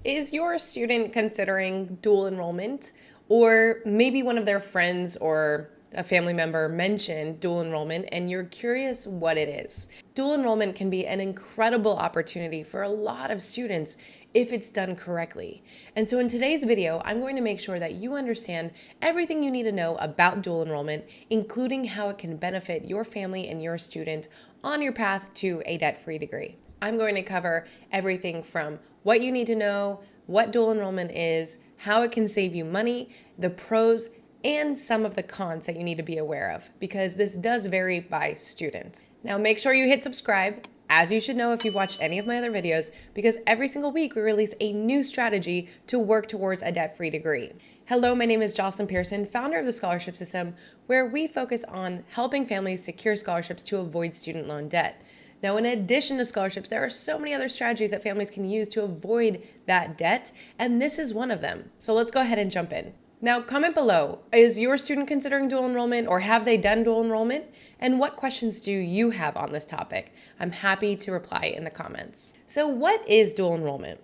Is your student considering dual enrollment, or maybe one of their friends or a family member mentioned dual enrollment and you're curious what it is? Dual enrollment can be an incredible opportunity for a lot of students if it's done correctly. And so in today's video, I'm going to make sure that you understand everything you need to know about dual enrollment, including how it can benefit your family and your student on your path to a debt-free degree. I'm going to cover everything from what you need to know, what dual enrollment is, how it can save you money, the pros, and some of the cons that you need to be aware of, because this does vary by student. Now make sure you hit subscribe, as you should know if you've watched any of my other videos, because every single week we release a new strategy to work towards a debt-free degree. Hello, my name is Jocelyn Pearson, founder of the Scholarship System, where we focus on helping families secure scholarships to avoid student loan debt. Now, in addition to scholarships, there are so many other strategies that families can use to avoid that debt, and this is one of them. So let's go ahead and jump in. Now, comment below, is your student considering dual enrollment, or have they done dual enrollment? And what questions do you have on this topic? I'm happy to reply in the comments. So what is dual enrollment?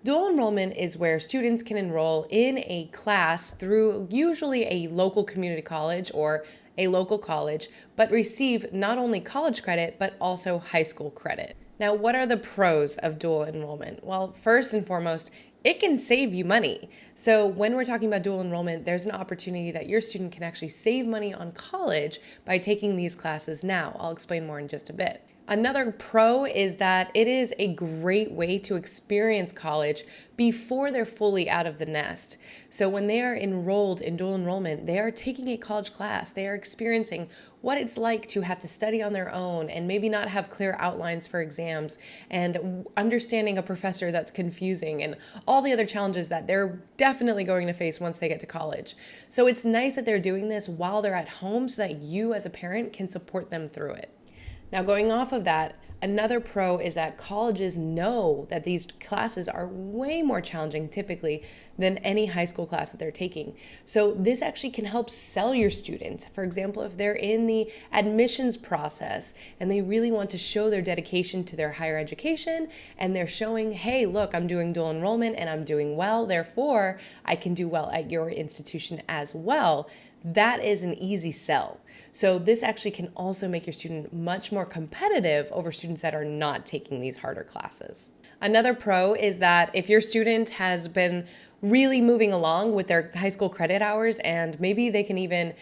Dual enrollment is where students can enroll in a class through usually a local community college or a local college, but receive not only college credit, but also high school credit. Now, what are the pros of dual enrollment? Well, first and foremost, it can save you money. So when we're talking about dual enrollment, there's an opportunity that your student can actually save money on college by taking these classes now. I'll explain more in just a bit. Another pro is that it is a great way to experience college before they're fully out of the nest. So when they are enrolled in dual enrollment, they are taking a college class. They are experiencing what it's like to have to study on their own and maybe not have clear outlines for exams, and understanding a professor that's confusing and all the other challenges that they're definitely going to face once they get to college. So it's nice that they're doing this while they're at home so that you as a parent can support them through it. Now, going off of that, another pro is that colleges know that these classes are way more challenging typically than any high school class that they're taking. So this actually can help sell your students. For example, if they're in the admissions process and they really want to show their dedication to their higher education, and they're showing, hey, look, I'm doing dual enrollment and I'm doing well, therefore I can do well at your institution as well. That is an easy sell. So this actually can also make your student much more competitive over students that are not taking these harder classes. Another pro is that if your student has been really moving along with their high school credit hours, and maybe they can even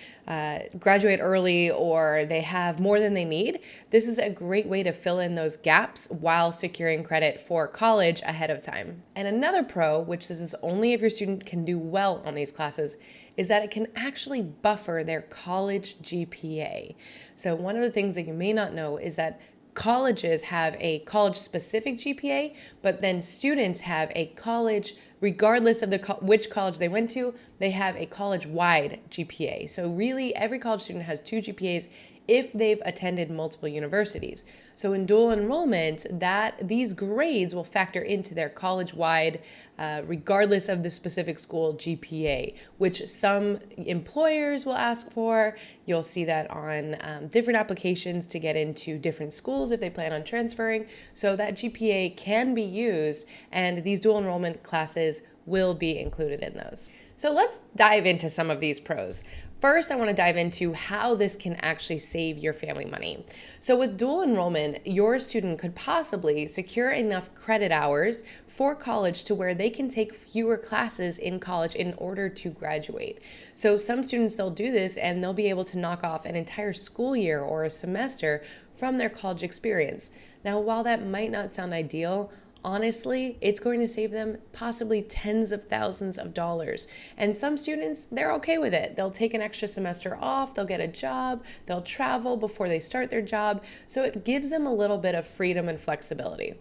graduate early, or they have more than they need, this is a great way to fill in those gaps while securing credit for college ahead of time. And another pro, which this is only if your student can do well on these classes, is that it can actually buffer their college GPA. So one of the things that you may not know is that colleges have a college-specific GPA, but then students have a college, regardless of which college they went to, they have a college-wide GPA. So really, every college student has 2 GPAs if they've attended multiple universities. So in dual enrollment, these grades will factor into their college-wide, regardless of the specific school GPA, which some employers will ask for. You'll see that on different applications to get into different schools if they plan on transferring. So that GPA can be used, and these dual enrollment classes will be included in those. So let's dive into some of these pros. First, I want to dive into how this can actually save your family money. So with dual enrollment, your student could possibly secure enough credit hours for college to where they can take fewer classes in college in order to graduate. So some students, they'll do this and they'll be able to knock off an entire school year or a semester from their college experience. Now, while that might not sound ideal, honestly, it's going to save them possibly tens of thousands of dollars. And some students, they're okay with it. They'll take an extra semester off, they'll get a job, they'll travel before they start their job. So it gives them a little bit of freedom and flexibility.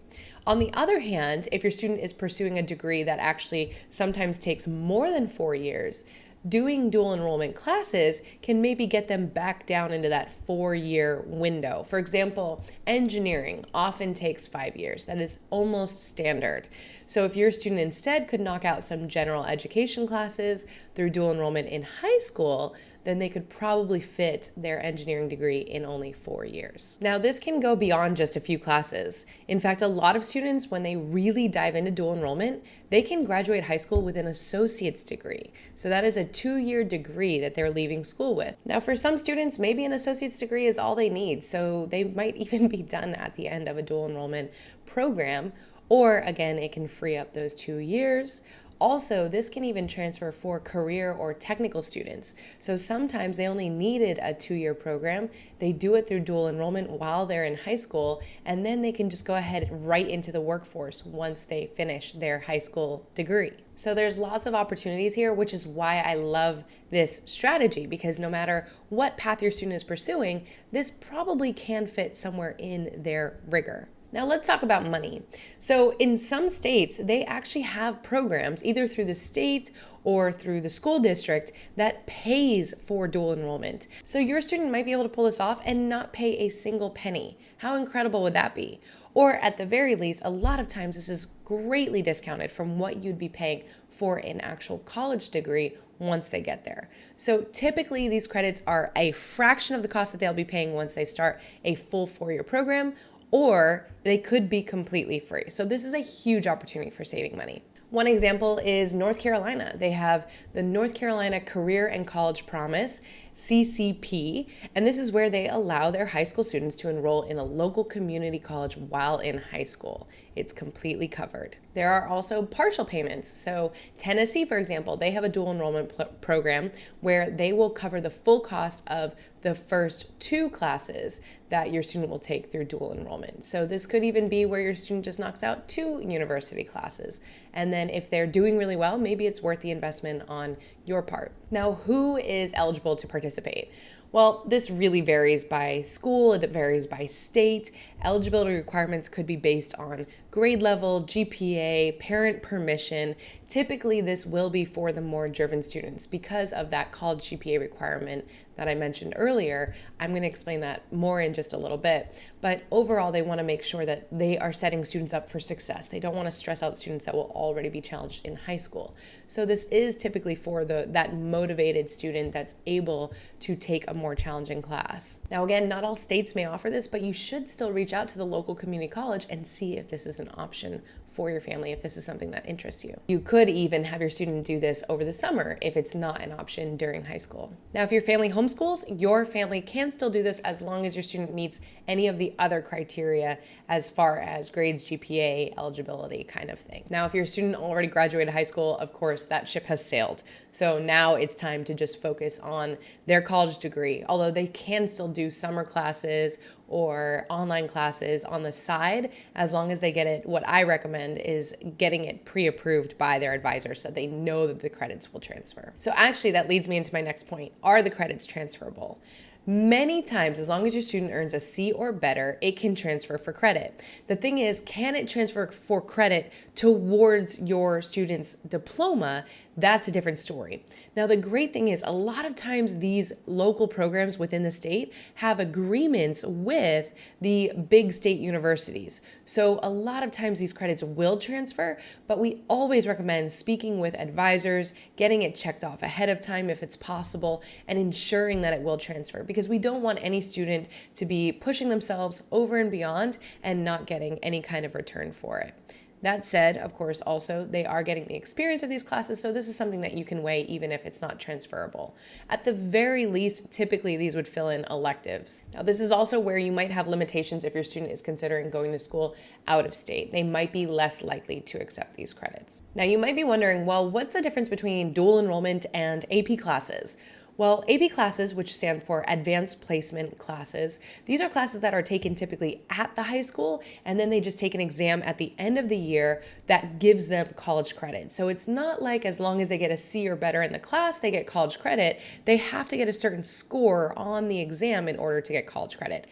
On the other hand, if your student is pursuing a degree that actually sometimes takes more than 4 years, doing dual enrollment classes can maybe get them back down into that 4-year window. For example, engineering often takes 5 years. That is almost standard. So if your student instead could knock out some general education classes through dual enrollment in high school, then they could probably fit their engineering degree in only 4 years. Now, this can go beyond just a few classes. In fact, a lot of students, when they really dive into dual enrollment, they can graduate high school with an associate's degree. So that is a 2-year degree that they're leaving school with. Now, for some students, maybe an associate's degree is all they need. So they might even be done at the end of a dual enrollment program. Or again, it can free up those 2 years. Also, this can even transfer for career or technical students. So sometimes they only needed a 2-year program. They do it through dual enrollment while they're in high school, and then they can just go ahead right into the workforce once they finish their high school degree. So there's lots of opportunities here, which is why I love this strategy, because no matter what path your student is pursuing, this probably can fit somewhere in their rigor. Now let's talk about money. So in some states, they actually have programs either through the state or through the school district that pays for dual enrollment. So your student might be able to pull this off and not pay a single penny. How incredible would that be? Or at the very least, a lot of times this is greatly discounted from what you'd be paying for an actual college degree once they get there. So typically these credits are a fraction of the cost that they'll be paying once they start a full 4-year program, or they could be completely free. So this is a huge opportunity for saving money. One example is North Carolina. They have the North Carolina Career and College Promise, CCP, and this is where they allow their high school students to enroll in a local community college while in high school. It's completely covered. There are also partial payments. So Tennessee, for example, they have a dual enrollment program where they will cover the full cost of the first 2 classes that your student will take through dual enrollment. So this could even be where your student just knocks out 2 university classes. And then if they're doing really well, maybe it's worth the investment on your part. Now, who is eligible to participate? Well, this really varies by school, it varies by state. Eligibility requirements could be based on grade level, GPA, parent permission. Typically, this will be for the more driven students because of that college GPA requirement that I mentioned earlier. I'm going to explain that more in just a little bit. But overall, they want to make sure that they are setting students up for success. They don't want to stress out students that will already be challenged in high school. So this is typically for that motivated student that's able to take a more challenging class. Now, again, not all states may offer this, but you should still reach out to the local community college and see if this is an option for your family, if this is something that interests you. You could even have your student do this over the summer if it's not an option during high school. Now, if your family homeschools, your family can still do this as long as your student meets any of the other criteria as far as grades, GPA, eligibility kind of thing. Now, if your student already graduated high school, of course, that ship has sailed. So now it's time to just focus on their college degree, although they can still do summer classes or online classes on the side, as long as they get it. What I recommend is getting it pre-approved by their advisor so they know that the credits will transfer. So actually that leads me into my next point. Are the credits transferable? Many times, as long as your student earns a C or better, it can transfer for credit. The thing is, can it transfer for credit towards your student's diploma? That's a different story. Now, the great thing is a lot of times these local programs within the state have agreements with the big state universities. So a lot of times these credits will transfer, but we always recommend speaking with advisors, getting it checked off ahead of time if it's possible, and ensuring that it will transfer, because we don't want any student to be pushing themselves over and beyond and not getting any kind of return for it. That said, of course, also they are getting the experience of these classes, so this is something that you can weigh even if it's not transferable. At the very least, typically these would fill in electives. Now, this is also where you might have limitations if your student is considering going to school out of state. They might be less likely to accept these credits. Now, you might be wondering, well, what's the difference between dual enrollment and AP classes? Well, AP classes, which stand for Advanced Placement Classes, these are classes that are taken typically at the high school, and then they just take an exam at the end of the year that gives them college credit. So it's not like as long as they get a C or better in the class, they get college credit. They have to get a certain score on the exam in order to get college credit.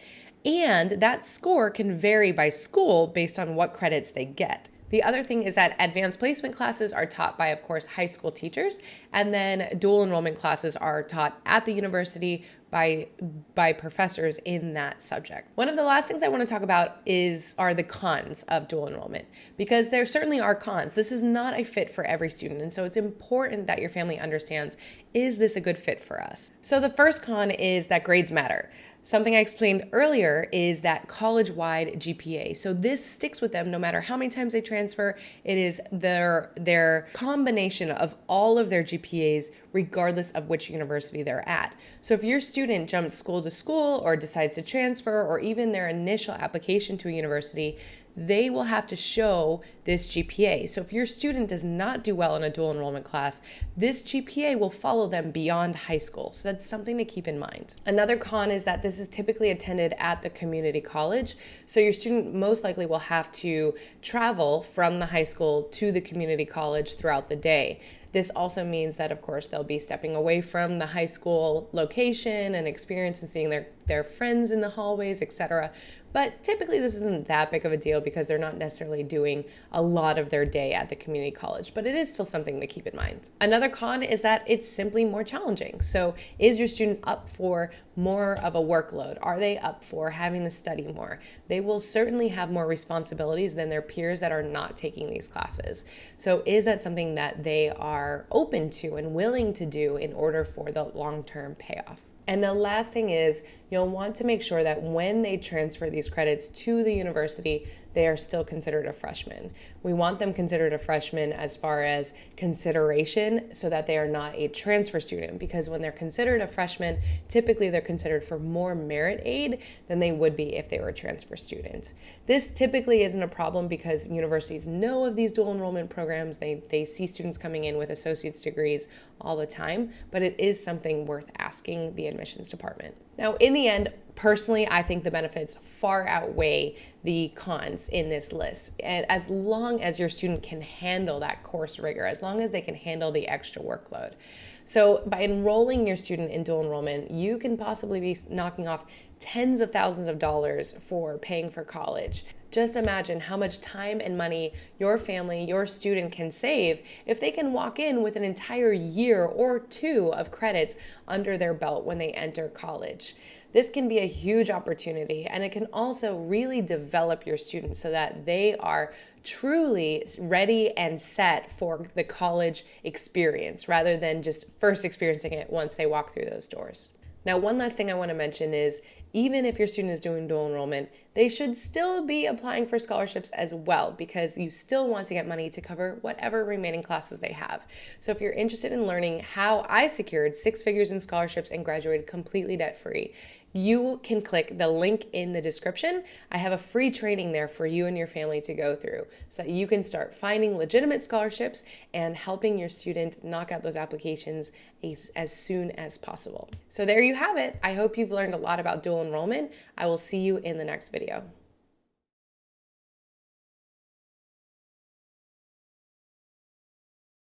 And that score can vary by school based on what credits they get. The other thing is that advanced placement classes are taught by, of course, high school teachers, and then dual enrollment classes are taught at the university by professors in that subject. One of the last things I want to talk about are the cons of dual enrollment, because there certainly are cons. This is not a fit for every student, and so it's important that your family understands, is this a good fit for us? So the first con is that grades matter. Something I explained earlier is that college-wide GPA. So this sticks with them no matter how many times they transfer. It is their combination of all of their GPAs regardless of which university they're at. So if your student jumps school to school or decides to transfer, or even their initial application to a university, they will have to show this GPA. So if your student does not do well in a dual enrollment class, this GPA will follow them beyond high school. So that's something to keep in mind. Another con is that this is typically attended at the community college. So your student most likely will have to travel from the high school to the community college throughout the day. This also means that, of course, they'll be stepping away from the high school location and experience and seeing their friends in the hallways, etc. But typically this isn't that big of a deal because they're not necessarily doing a lot of their day at the community college, but it is still something to keep in mind. Another con is that it's simply more challenging. So is your student up for more of a workload? Are they up for having to study more? They will certainly have more responsibilities than their peers that are not taking these classes. So is that something that they are open to and willing to do in order for the long-term payoff? And the last thing is, you'll want to make sure that when they transfer these credits to the university, they are still considered a freshman. We want them considered a freshman as far as consideration so that they are not a transfer student, because when they're considered a freshman, typically they're considered for more merit aid than they would be if they were a transfer student. This typically isn't a problem because universities know of these dual enrollment programs. They see students coming in with associate's degrees all the time, but it is something worth asking the admissions department. Now, in the end, personally, I think the benefits far outweigh the cons in this list. And as long as your student can handle that course rigor, as long as they can handle the extra workload. So by enrolling your student in dual enrollment, you can possibly be knocking off tens of thousands of dollars for paying for college. Just imagine how much time and money your family, your student can save if they can walk in with an entire year or two of credits under their belt when they enter college. This can be a huge opportunity, and it can also really develop your students so that they are truly ready and set for the college experience rather than just first experiencing it once they walk through those doors. Now, one last thing I want to mention is, even if your student is doing dual enrollment, they should still be applying for scholarships as well, because you still want to get money to cover whatever remaining classes they have. So if you're interested in learning how I secured 6 figures in scholarships and graduated completely debt-free, you can click the link in the description. I have a free training there for you and your family to go through so that you can start finding legitimate scholarships and helping your student knock out those applications as soon as possible. So there you have it. I hope you've learned a lot about dual enrollment. I will see you in the next video.